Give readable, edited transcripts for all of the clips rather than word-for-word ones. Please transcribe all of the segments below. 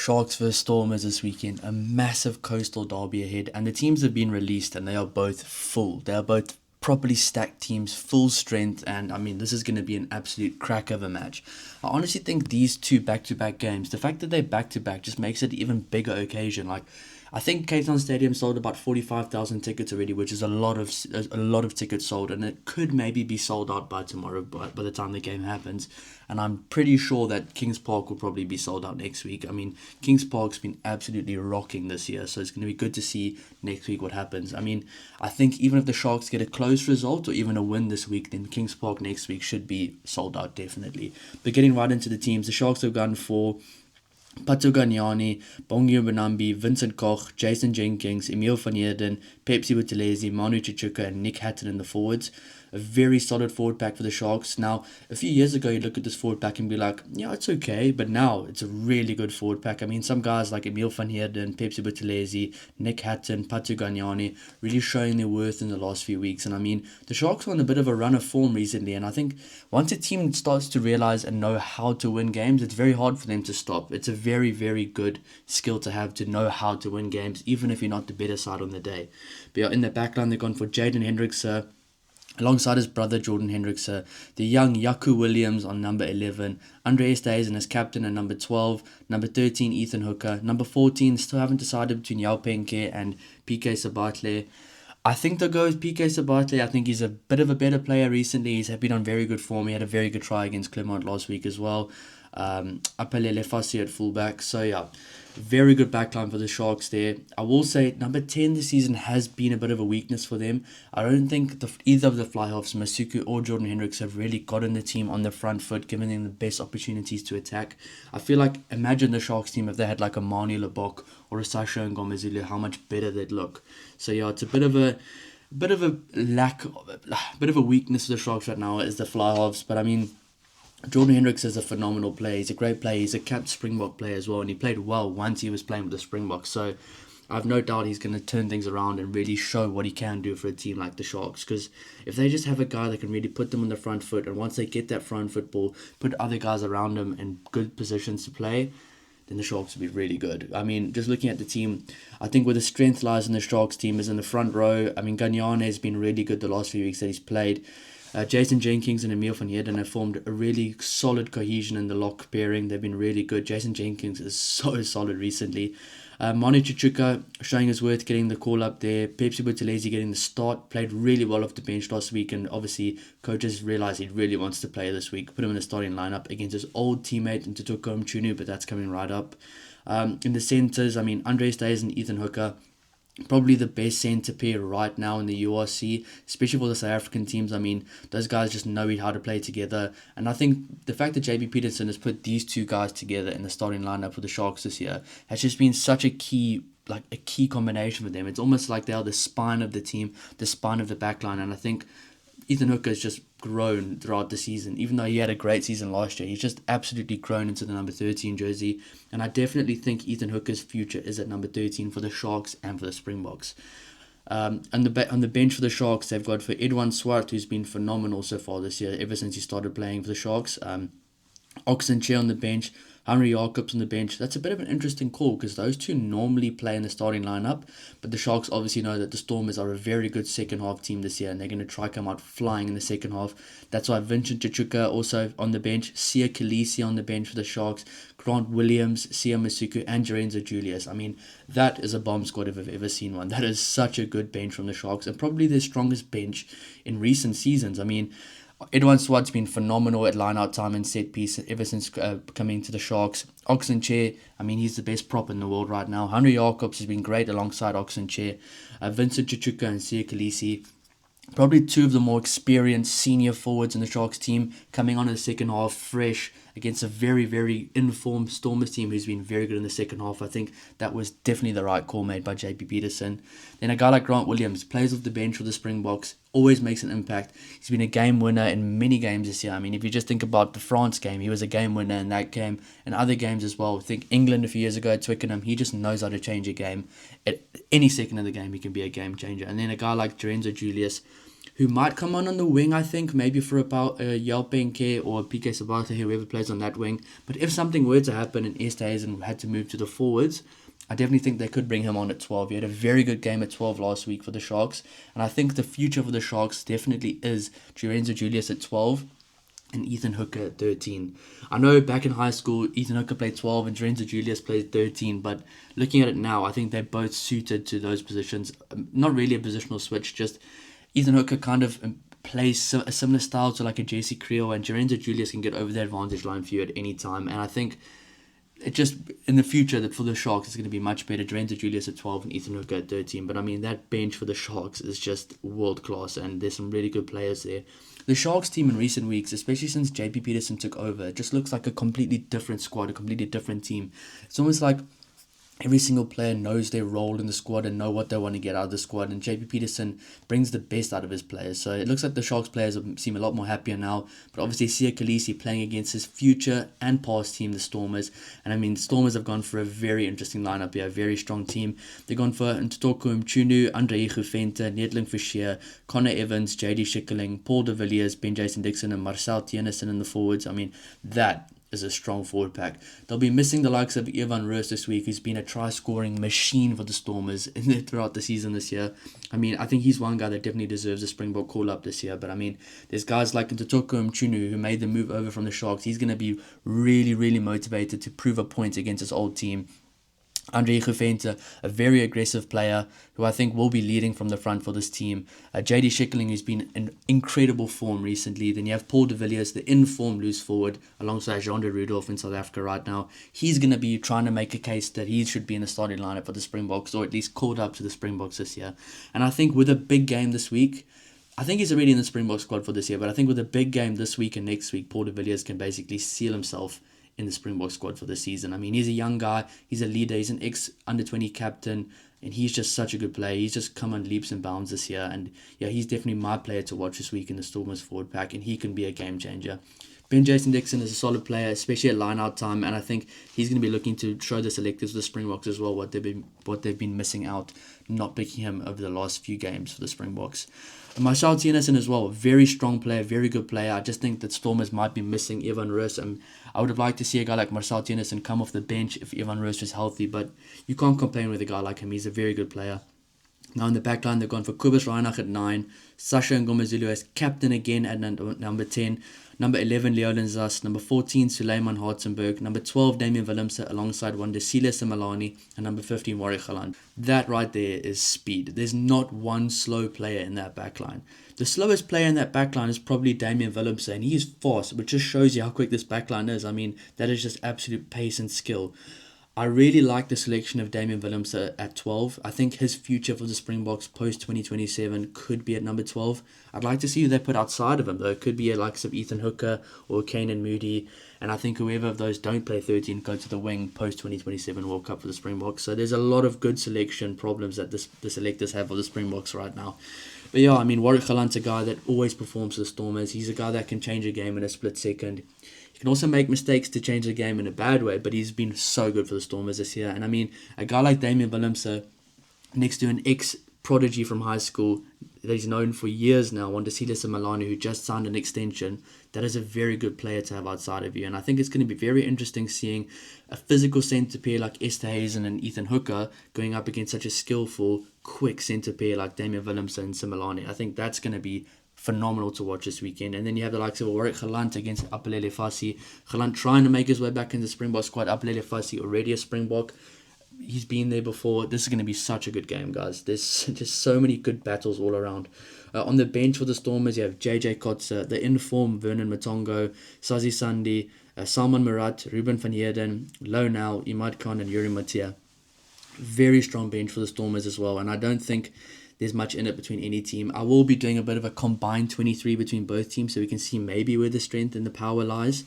Sharks vs Stormers this weekend, a massive coastal derby ahead, and the teams have been released and they are both full. They are both properly stacked teams, full strength, and I mean, this is going to be an absolute crack of a match. I honestly think these two back-to-back games, the fact that they're back-to-back just makes it an even bigger occasion. Like, I think Cape Town Stadium sold about 45,000 tickets already, which is a lot of tickets sold, and it could maybe be sold out by tomorrow by the time the game happens. And I'm pretty sure that Kings Park will probably be sold out next week. I mean, Kings Park's been absolutely rocking this year, so it's going to be good to see next week what happens. I mean, I think even if the Sharks get a close result or even a win this week, then Kings Park next week should be sold out definitely. But getting right into the teams, the Sharks have gone for Patu Ganyani, Bongyo Benambi, Vincent Koch, Jason Jenkins, Emil van Heerden, Pepsi Buthelezi, Manu Chichuka, and Nick Hatton in the forwards. A very solid forward pack for the Sharks. Now, a few years ago, you look at this forward pack and be like, yeah, it's okay, but now it's a really good forward pack. I mean, some guys like Emil van Heerden, Pepsi Buthelezi, Nick Hatton, Patu Ganyani, really showing their worth in the last few weeks. And I mean, the Sharks are on a bit of a run of form recently, and I think once a team starts to realize and know how to win games, it's very hard for them to stop. It's a very, very good skill to have, to know how to win games, even if you're not the better side on the day. But yeah, in the backline, they've gone for Jaden Hendricks, alongside his brother Jordan Hendricks, the young Yaku Williams on number 11, Andre Esterhuizen as captain at number 12, number 13 Ethan Hooker, number 14 still haven't decided between Yao Penke and PK Sabatle. I think they'll go with PK Sabatle. I think he's a bit of a better player recently. He's been on very good form. He had a very good try against Clermont last week as well. Apelele Fassi at fullback. So yeah, very good backline for the Sharks there. I will say number 10 this season has been a bit of a weakness for them. I don't think either of the fly-halves, Masuku or Jordan Hendricks, have really gotten the team on the front foot, giving them the best opportunities to attack. I feel like, imagine the Sharks team if they had like a Manu Lebok or a Sasha and Ngomezulu, how much better they'd look. So yeah, it's a bit of a weakness for the Sharks right now is the fly-halves. But I mean, Jordan Hendricks is a phenomenal player. He's a great player. He's a capped Springbok player as well, and he played well once he was playing with the Springboks. So I've no doubt he's going to turn things around and really show what he can do for a team like the Sharks. Because if they just have a guy that can really put them on the front foot, and once they get that front foot ball, put other guys around them in good positions to play, then the Sharks will be really good. I mean, just looking at the team, I think where the strength lies in the Sharks team is in the front row. I mean, Ganyane has been really good the last few weeks that he's played. Jason Jenkins and Emil van Heerden have formed a really solid cohesion in the lock pairing. They've been really good. Jason Jenkins is so solid recently. Manu Chichuka showing his worth, getting the call up there. Pepsi Buthelezi getting the start. Played really well off the bench last week, and obviously coaches realised he really wants to play this week. Put him in the starting lineup against his old teammate Ntutoko Mchunu, but that's coming right up. In the centres, I mean, Andre Esterhuizen and Ethan Hooker, probably the best centre pair right now in the URC, especially for the South African teams. I mean, those guys just know how to play together. And I think the fact that JB Peterson has put these two guys together in the starting lineup for the Sharks this year has just been such a key combination for them. It's almost like they are the spine of the team, the spine of the backline. And I think Ethan Hooker has just grown throughout the season. Even though he had a great season last year, he's just absolutely grown into the number 13 jersey. And I definitely think Ethan Hooker's future is at number 13 for the Sharks and for the Springboks. On the bench for the Sharks, they've got for Edwin Swart, who's been phenomenal so far this year, ever since he started playing for the Sharks. Oxenchair on the bench, Henry Jacobs on the bench. That's a bit of an interesting call because those two normally play in the starting lineup, but the Sharks obviously know that the Stormers are a very good second half team this year and they're going to try come out flying in the second half. That's why Vincent Chichuka also on the bench, Sia Khaleesi on the bench for the Sharks, Grant Williams, Sia Masuku, and Jerenzo Julius. I mean, that is a bomb squad if I've ever seen one. That is such a good bench from the Sharks and probably their strongest bench in recent seasons. I mean, Edwin Swart's been phenomenal at line-out time and set piece ever since coming to the Sharks. Oxenchair, I mean, he's the best prop in the world right now. Henry Jacobs has been great alongside Oxenchair. Vincent Chichuka and Sia Khaleesi, probably two of the more experienced senior forwards in the Sharks team, coming on in the second half fresh against a very, very informed Stormers team who's been very good in the second half. I think that was definitely the right call made by JP Peterson. Then a guy like Grant Williams, plays off the bench for the Springboks, always makes an impact. He's been a game winner in many games this year. I mean, if you just think about the France game, he was a game winner in that game and other games as well. I think England a few years ago at Twickenham, he just knows how to change a game. At any second of the game, he can be a game changer. And then a guy like Jerenzo Julius, who might come on the wing, I think, maybe for about Yelpenke or PK Sabata, whoever plays on that wing. But if something were to happen and Easthuizen had to move to the forwards, I definitely think they could bring him on at 12. He had a very good game at 12 last week for the Sharks. And I think the future for the Sharks definitely is Lorenzo Julius at 12 and Ethan Hooker at 13. I know back in high school, Ethan Hooker played 12 and Lorenzo Julius played 13. But looking at it now, I think they're both suited to those positions. Not really a positional switch, just Ethan Hooker kind of plays a similar style to like a JC Creel, and Lorenzo Julius can get over the advantage line for you at any time. And I think it just in the future that for the Sharks it's going to be much better. Lorenzo Julius at 12 and Ethan Hooker at 13. But I mean, that bench for the Sharks is just world class, and there's some really good players there. The Sharks team in recent weeks, especially since JP Peterson took over, it just looks like a completely different squad, a completely different team. It's almost like every single player knows their role in the squad and know what they want to get out of the squad, and JP Peterson brings the best out of his players. So it looks like the Sharks players seem a lot more happier now. But obviously Sia Khaleesi playing against his future and past team, the Stormers. And I mean, the Stormers have gone for a very interesting lineup here, a very strong team. They've gone for Ntoko Mchunu, Andre Igufenta, Nedling Fischer, Connor Evans, JD Schickerling, Paul de Villiers, Ben Jason Dixon and Marcel Tienison in the forwards. I mean, that is a strong forward pack. They'll be missing the likes of Evan Roos this week, who's been a try-scoring machine for the Stormers throughout the season this year. I mean, I think he's one guy that definitely deserves a Springbok call-up this year. But I mean, there's guys like Ntoko Mchunu, who made the move over from the Sharks. He's going to be really, really motivated to prove a point against his old team. Andre Igufenta, a very aggressive player who I think will be leading from the front for this team. JD Schickerling, who's been in incredible form recently. Then you have Paul de Villiers, the in-form loose forward, alongside Jean de Rudolph in South Africa right now. He's going to be trying to make a case that he should be in the starting lineup for the Springboks, or at least called up to the Springboks this year. And I think with a big game this week, I think he's already in the Springbok squad for this year, but I think with a big game this week and next week, Paul de Villiers can basically seal himself in the Springbok squad for the season. I mean, he's a young guy, he's a leader, he's an ex-under-20 captain, and he's just such a good player. He's just come on leaps and bounds this year, and yeah, he's definitely my player to watch this week in the Stormers forward pack, and he can be a game changer. Ben Jason Dixon is a solid player, especially at line-out time, and I think he's going to be looking to show the selectors of the Springboks as well what they've been missing out, not picking him over the last few games for the Springboks. Marcel Tienison as well, very strong player, very good player. I just think that Stormers might be missing Evan Roos, and I would have liked to see a guy like Marcel Tienison come off the bench if Evan Roos was healthy, but you can't complain with a guy like him. He's a very good player. Now in the back line, they've gone for Kobus Reinach at 9, Sasha Ngomazulu as captain again at number 10, number 11 Leolin Zas, number 14 Suleiman Hartzenberg, number 12 Damian Willemse alongside Wandisile Simalani, and number 15 Warwick Galant. That right there is speed. There's not one slow player in that back line. The slowest player in that back line is probably Damian Willemse, and he is fast, which just shows you how quick this back line is. I mean, that is just absolute pace and skill. I really like the selection of Damian Willemse at 12. I think his future for the Springboks post-2027 could be at number 12. I'd like to see who they put outside of him, though. It could be a likes of Ethan Hooker or Kanan Moody. And I think whoever of those don't play 13 go to the wing post-2027 World Cup for the Springboks. So there's a lot of good selection problems that the selectors have for the Springboks right now. But yeah, I mean, Warwick Galant's a guy that always performs for the Stormers. He's a guy that can change a game in a split second. He can also make mistakes to change the game in a bad way, but he's been so good for the Stormers this year. And I mean, a guy like Damian Willemse, next to an ex-prodigy from high school that he's known for years now, Wandisile Simalani, who just signed an extension, that is a very good player to have outside of you. And I think it's going to be very interesting seeing a physical centre pair like Esterhuizen and Ethan Hooker going up against such a skillful, quick centre pair like Damian Willemse and Simalani. I think that's going to be phenomenal to watch this weekend. And then you have the likes of Warwick Galant against Apelele Fassi. Galant trying to make his way back into the Springbok squad. Apelele Fassi already a Springbok. He's been there before. This is going to be such a good game, guys. There's just so many good battles all around. On the bench for the Stormers, you have JJ Kotze, the in-form Vernon Matongo, Sazi Sandi, Salman Murat, Ruben van Heerden, Lonel, Imad Khan, and Yuri Matia. Very strong bench for the Stormers as well. And I don't think there's much in it between any team. I will be doing a bit of a combined 23 between both teams so we can see maybe where the strength and the power lies.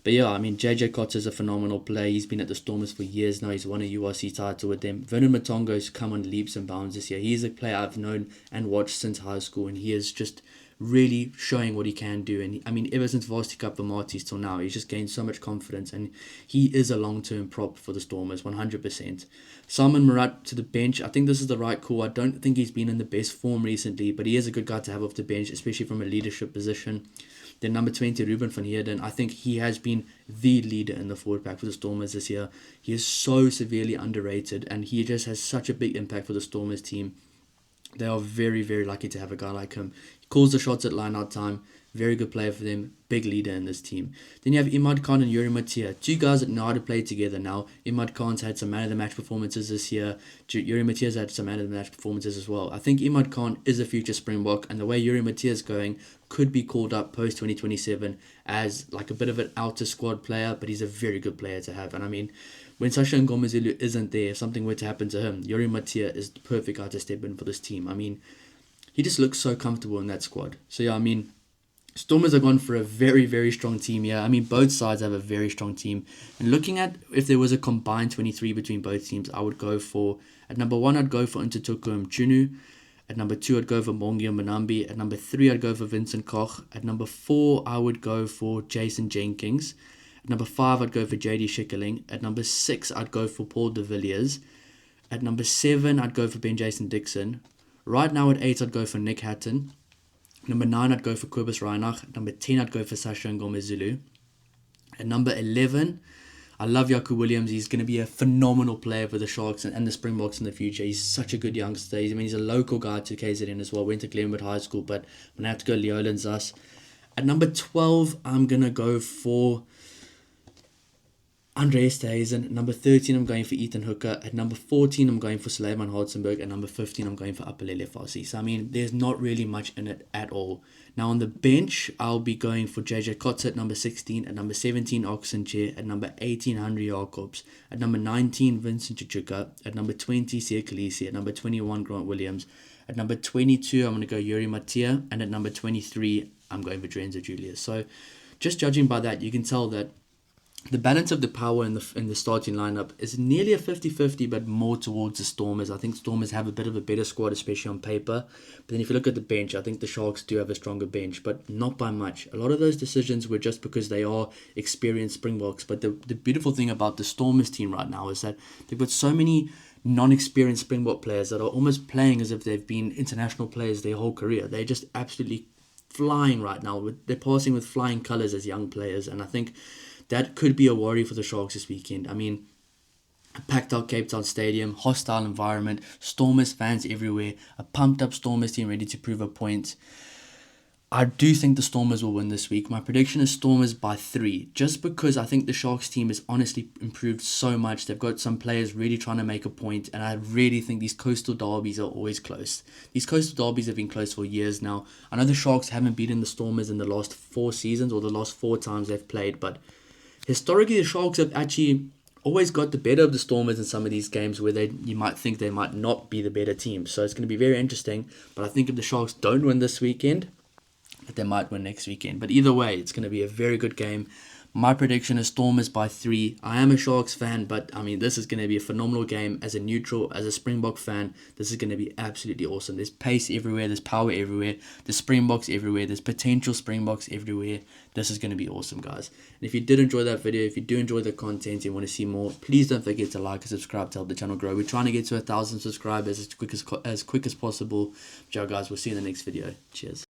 But yeah, I mean, JJ Kotze is a phenomenal player. He's been at the Stormers for years now. He's won a URC title with them. Vernon Matongo's come on leaps and bounds this year. He's a player I've known and watched since high school, and he is just really showing what he can do. And I mean, ever since Varsity Cup for Martys till now, he's just gained so much confidence, and he is a long-term prop for the Stormers, 100%. Simon Murat to the bench. I think this is the right call. I don't think he's been in the best form recently, but he is a good guy to have off the bench, especially from a leadership position. Then number 20, Ruben van Heerden. I think he has been the leader in the forward pack for the Stormers this year. He is so severely underrated, and he just has such a big impact for the Stormers team. They are very, very lucky to have a guy like him. He calls the shots at line-out time. Very good player for them. Big leader in this team. Then you have Imad Khan and Yuri Matia. Two guys that know how to play together now. Imad Khan's had some man-of-the-match performances this year. Yuri Matia's had some man-of-the-match performances as well. I think Imad Khan is a future Springbok, and the way Yuri Matia's going could be called up post-2027 as like a bit of an outer squad player, but he's a very good player to have. And I mean, when Sasha Ngomazulu isn't there, if something were to happen to him, Yuri Matia is the perfect guy to step in for this team. I mean, he just looks so comfortable in that squad. So yeah, I mean, Stormers are gone for a very, very strong team here. I mean, both sides have a very strong team. And looking at if there was a combined 23 between both teams, I would go for, at number 1, I'd go for Ntutoko Mchunu. At number 2, I'd go for Mongi Manambi. At number 3, I'd go for Vincent Koch. At number 4, I would go for Jason Jenkins. At number 5, I'd go for JD Schikkeling. At number 6, I'd go for Paul de Villiers. At number 7, I'd go for Ben Jason Dixon. Right now at 8, I'd go for Nick Hatton. Number 9, I'd go for Kobus Reinach. At number 10, I'd go for Sasha Ngomazulu. At number 11, I love Yaku Williams. He's going to be a phenomenal player for the Sharks and the Springboks in the future. He's such a good youngster. He's a local guy to KZN as well. Went to Glenwood High School, but I'm going to have to go Leoland Zas. At number 12, I'm going to go for Andreas Hazen. At number 13, I'm going for Ethan Hooker. At number 14, I'm going for Suleiman Hartzenberg. At number 15, I'm going for Apelele Fassi. So, I mean, there's not really much in it at all. Now, on the bench, I'll be going for JJ Kotze at number 16. At number 17, Oxenchair. At number 18, Henry Jacobs. At number 19, Vincent Chichuka. At number 20, Sia Khaleesi. At number 21, Grant Williams. At number 22, I'm going to go Yuri Matia. And at number 23, I'm going for Drenzo Julius. So, just judging by that, you can tell that the balance of the power in the starting lineup is nearly a 50-50, but more towards the Stormers. I think Stormers have a bit of a better squad, especially on paper. But then if you look at the bench, I think the Sharks do have a stronger bench, but not by much. A lot of those decisions were just because they are experienced Springboks. But the beautiful thing about the Stormers team right now is that they've got so many non-experienced Springbok players that are almost playing as if they've been international players their whole career. They're just absolutely flying right now. They're passing with flying colours as young players, and I think that could be a worry for the Sharks this weekend. I mean, a packed out Cape Town Stadium, hostile environment, Stormers fans everywhere, a pumped up Stormers team ready to prove a point. I do think the Stormers will win this week. My prediction is Stormers by 3, just because I think the Sharks team has honestly improved so much. They've got some players really trying to make a point, and I really think these coastal derbies are always close. These coastal derbies have been close for years now. I know the Sharks haven't beaten the Stormers in the last 4 seasons, or the last 4 times they've played, but historically, the Sharks have actually always got the better of the Stormers in some of these games where you might think they might not be the better team. So it's going to be very interesting. But I think if the Sharks don't win this weekend, that they might win next weekend. But either way, it's going to be a very good game. My prediction is Stormers by 3. I am a Sharks fan, but I mean, this is going to be a phenomenal game. As a neutral, as a Springbok fan, this is going to be absolutely awesome. There's pace everywhere, there's power everywhere, there's Springboks everywhere, there's potential Springboks everywhere. This is going to be awesome, guys. And if you did enjoy that video, if you do enjoy the content, you want to see more, please don't forget to like and subscribe to help the channel grow. We're trying to get to 1,000 subscribers as quick as possible. Ciao, guys. We'll see you in the next video. Cheers.